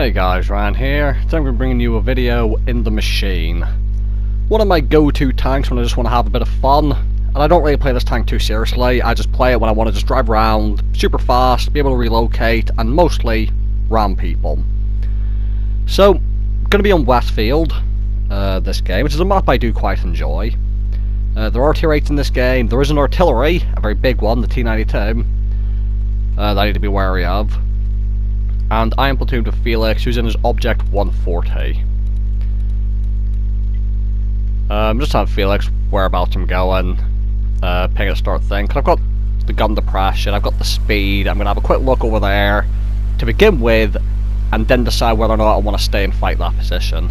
Hey guys, Ryan here. Today I'm going to be bringing you a video in the machine. One of my go-to tanks when I just want to have a bit of fun. And I don't really play this tank too seriously. I just play it when I want to just drive around super fast, be able to relocate, and mostly ram people. So, going to be on Westfield, this game, which is a map I do quite enjoy. There are tier 8s in this game. There is an artillery, a very big one, the T-92, that I need to be wary of. And I am platooned with Felix, who's in his Object 140. Just have Felix whereabouts I'm going, ping a start thing, because I've got the gun depression, I've got the speed. I'm going to have a quick look over there to begin with, and then decide whether or not I want to stay and fight that position.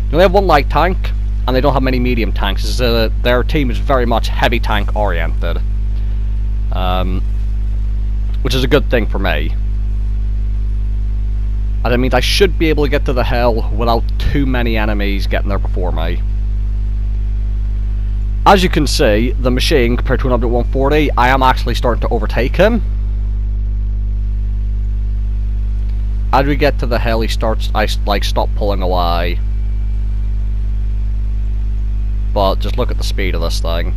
They only have one light tank, and they don't have many medium tanks. Their team is very much heavy tank oriented, which is a good thing for me. And that means I should be able to get to the hill without too many enemies getting there before me. As you can see, the machine, compared to an Object 140, I am actually starting to overtake him. As we get to the hill, I stop pulling away. But just look at the speed of this thing.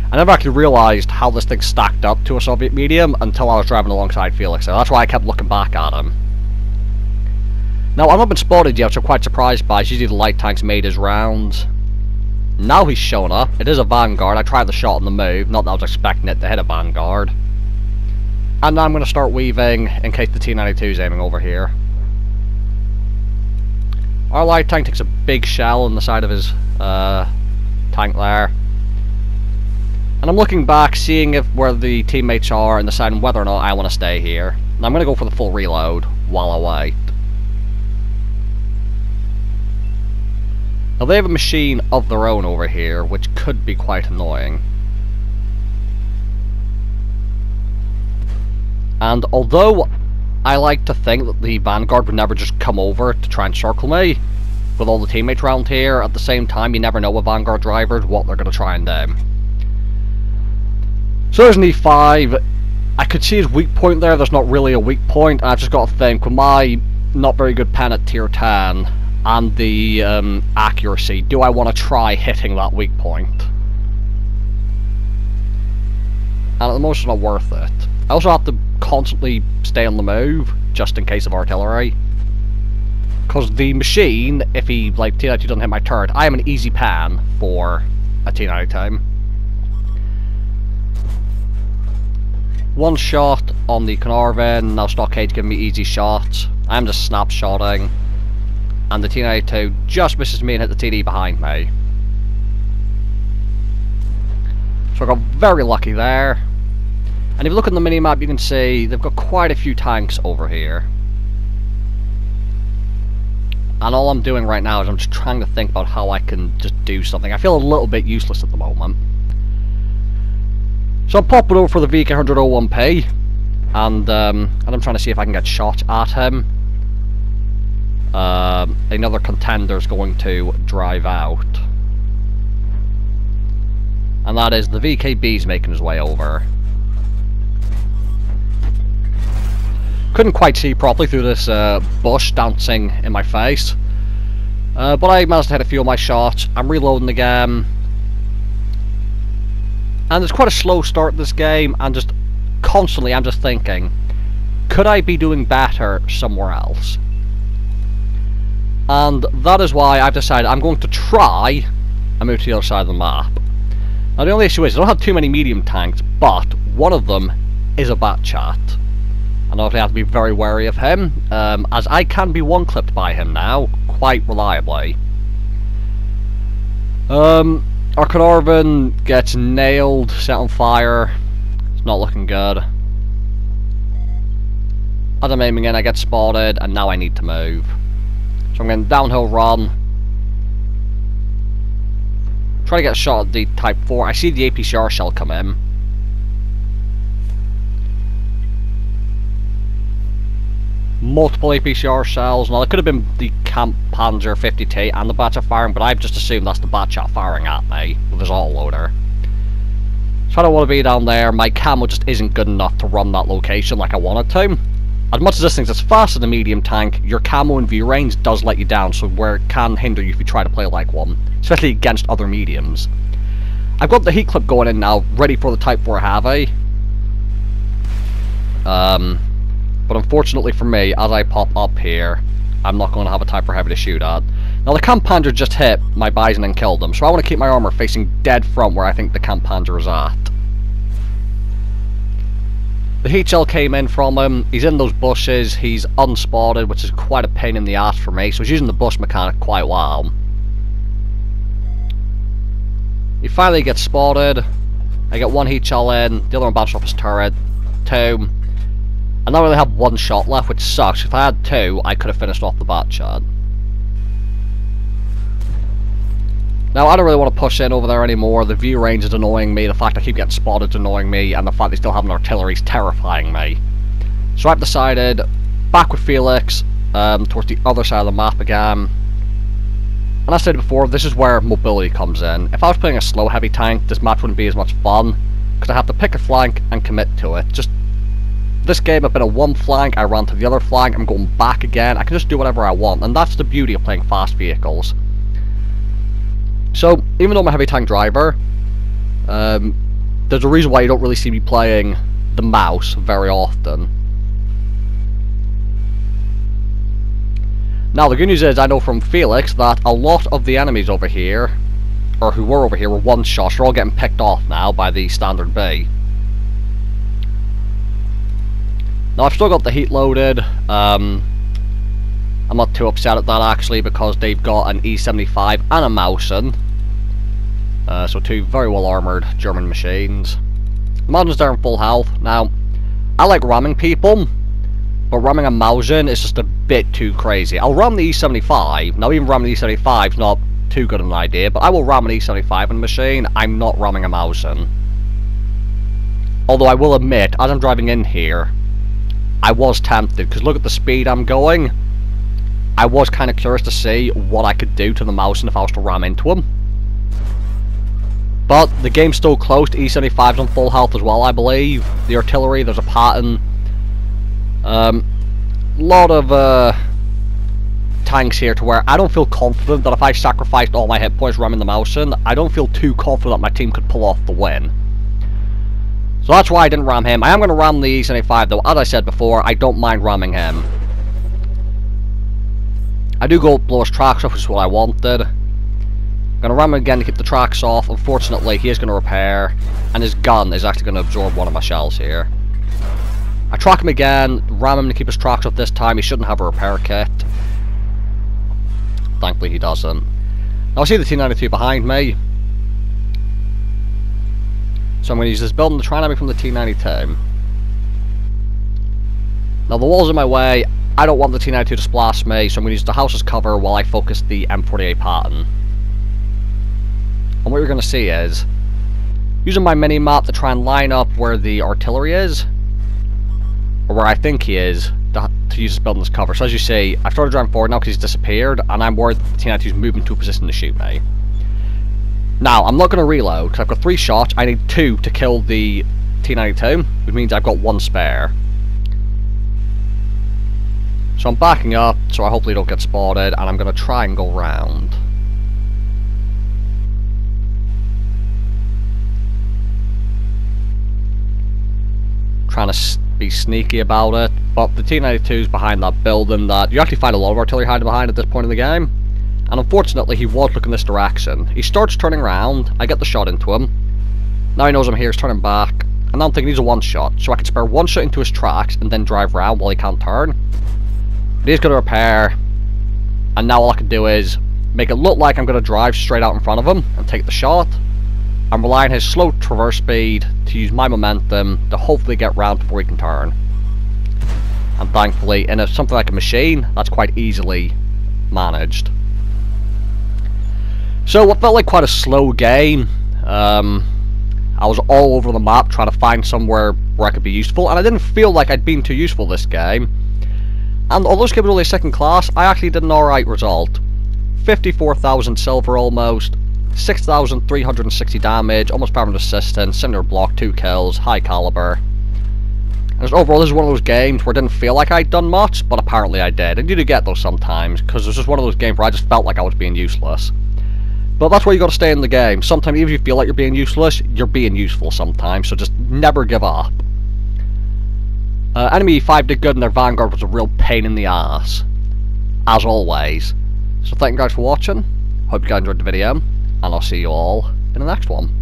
I never actually realised how this thing stacked up to a Soviet medium until I was driving alongside Felix, so that's why I kept looking back at him. Now, I've not been spotted yet, which I'm quite surprised by. Usually the light tanks made his rounds. Now he's shown up. It is a Vanguard. I tried the shot on the move, not that I was expecting it to hit a Vanguard. And now I'm going to start weaving in case the T-92 is aiming over here. Our light tank takes a big shell on the side of his tank there. And I'm looking back, seeing where the teammates are, and deciding whether or not I want to stay here. And I'm going to go for the full reload while I wait. Now they have a machine of their own over here, which could be quite annoying. And although I like to think that the Vanguard would never just come over to try and circle me, with all the teammates around here, at the same time you never know with Vanguard drivers what they're going to try and do. So there's an E5. I could see his weak point there. There's not really a weak point. I've just got to think, with my not very good pen at tier 10 and the accuracy, do I want to try hitting that weak point? And at the most it's not worth it. I also have to constantly stay on the move, just in case of artillery. Because the machine, if he, like, T-92 doesn't hit my turret, I am an easy pan for a T-92. One shot on the Carnarvon, now Stockade's giving me easy shots. I'm just snapshotting. And the T-92 just misses me and hit the TD behind me. So I got very lucky there. And if you look at the minimap, you can see they've got quite a few tanks over here. And all I'm doing right now is I'm just trying to think about how I can just do something. I feel a little bit useless at the moment. So I'm popping over for the VK100-01P, and I'm trying to see if I can get shots at him. Another contender's going to drive out. And that is the VKB's making his way over. Couldn't quite see properly through this bush dancing in my face. But I managed to hit a few of my shots. I'm reloading again. And it's quite a slow start in this game, and just constantly I'm just thinking, could I be doing better somewhere else? And that is why I've decided I'm going to try and move to the other side of the map. Now the only issue is I don't have too many medium tanks, but one of them is a Batchat. And obviously I have to be very wary of him, as I can be one-clipped by him now, quite reliably. Our Carnarvon gets nailed, set on fire. It's not looking good. As I'm aiming in, I get spotted, and now I need to move. So I'm getting downhill run. Try to get a shot at the Type 4. I see the APCR shell come in. Multiple APCR shells. Now, it could have been the Camp Panzer 50T and the Batchat firing, but I've just assumed that's the Batchat firing at me with his autoloader. So I don't want to be down there. My camo just isn't good enough to run that location like I wanted to. As much as this thing's as fast as a medium tank, your camo and view range does let you down, so where it can hinder you if you try to play like one, especially against other mediums. I've got the heat clip going in now, ready for the Type 4 Heavy. But unfortunately for me, as I pop up here, I'm not going to have a Type 4 Heavy to shoot at. Now the Camp Panzer just hit my Bison and killed him, so I want to keep my armor facing dead front where I think the Camp Panzer is at. The heat shell came in from him, he's in those bushes, he's unspotted, which is quite a pain in the ass for me, so he's using the bush mechanic quite well. He finally gets spotted, I get one heat shell in, the other one bounced off his turret, 2. I don't really have one shot left, which sucks. If I had 2, I could have finished off the bat shot. Now, I don't really want to push in over there anymore. The view range is annoying me, the fact I keep getting spotted is annoying me, and the fact they still have an artillery is terrifying me. So I've decided, back with Felix, towards the other side of the map again. And as I said before, this is where mobility comes in. If I was playing a slow heavy tank, this match wouldn't be as much fun, because I have to pick a flank and commit to it. Just this game, I've been at one flank, I ran to the other flank, I'm going back again, I can just do whatever I want, and that's the beauty of playing fast vehicles. So, even though I'm a heavy tank driver, there's a reason why you don't really see me playing the mouse very often. Now, the good news is, I know from Felix that a lot of the enemies over here, or who were over here, were one-shots. They're all getting picked off now by the standard B. Now, I've still got the heat loaded. I'm not too upset at that, actually, because they've got an E75 and a Mausen. So 2 very well armoured German machines. Mausen's there in full health. Now, I like ramming people, but ramming a Mausen is just a bit too crazy. I'll ram the E75. Now, even ramming the E75 is not too good an idea, but I will ram an E75 in a machine. I'm not ramming a Mausen. Although I will admit, as I'm driving in here, I was tempted, because look at the speed I'm going. I was kind of curious to see what I could do to the Mausen if I was to ram into him. But the game's still close. E75's on full health as well, I believe. The artillery, there's a pattern. Lot of tanks here to where I don't feel confident that if I sacrificed all my hit points ramming the Mausen, I don't feel too confident that my team could pull off the win. So that's why I didn't ram him. I am going to ram the E75 though. As I said before, I don't mind ramming him. I do go blow his tracks off, which is what I wanted. I'm going to ram him again to keep the tracks off. Unfortunately, he is going to repair, and his gun is actually going to absorb one of my shells here. I track him again, ram him to keep his tracks off this time. He shouldn't have a repair kit. Thankfully, he doesn't. Now, I see the T-92 behind me. So I'm going to use this building to try and have me from the T-92. Now, the wall's in my way. I don't want the T-92 to splash me, so I'm going to use the house as cover while I focus the M48 pattern. And what you're going to see is, using my mini-map to try and line up where the artillery is, or where I think he is, to use this building as cover. So as you see, I've started driving forward now because he's disappeared, and I'm worried the T-92 is moving to a position to shoot me. Now, I'm not going to reload, because I've got 3 shots. I need 2 to kill the T-92, which means I've got 1 spare. So I'm backing up, so I hopefully don't get spotted, and I'm going to try and go round. Trying to be sneaky about it, but the T-92 is behind that building that you actually find a lot of artillery hiding behind at this point in the game. And unfortunately, he was looking this direction. He starts turning around, I get the shot into him. Now he knows I'm here, he's turning back, and now I'm thinking he's a one-shot, so I can spare 1 shot into his tracks and then drive around while he can't turn. But he's going to repair, and now all I can do is make it look like I'm going to drive straight out in front of him and take the shot. I'm relying on his slow traverse speed to use my momentum to hopefully get round before he can turn. And thankfully, in something like a machine, that's quite easily managed. So what felt like quite a slow game, I was all over the map trying to find somewhere where I could be useful, and I didn't feel like I'd been too useful this game. And although this game was only 2nd class, I actually did an alright result. 54,000 silver almost, 6,360 damage, almost 500 assistance, cinder block, 2 kills, high caliber. And just overall, this is one of those games where it didn't feel like I'd done much, but apparently I did. And you do get those sometimes, because it was just one of those games where I just felt like I was being useless. But that's where you gotta stay in the game. Sometimes, even if you feel like you're being useless, you're being useful sometimes, so just never give up. Enemy 5 did good, and their Vanguard was a real pain in the ass. As always. So thank you guys for watching. Hope you guys enjoyed the video, and I'll see you all in the next one.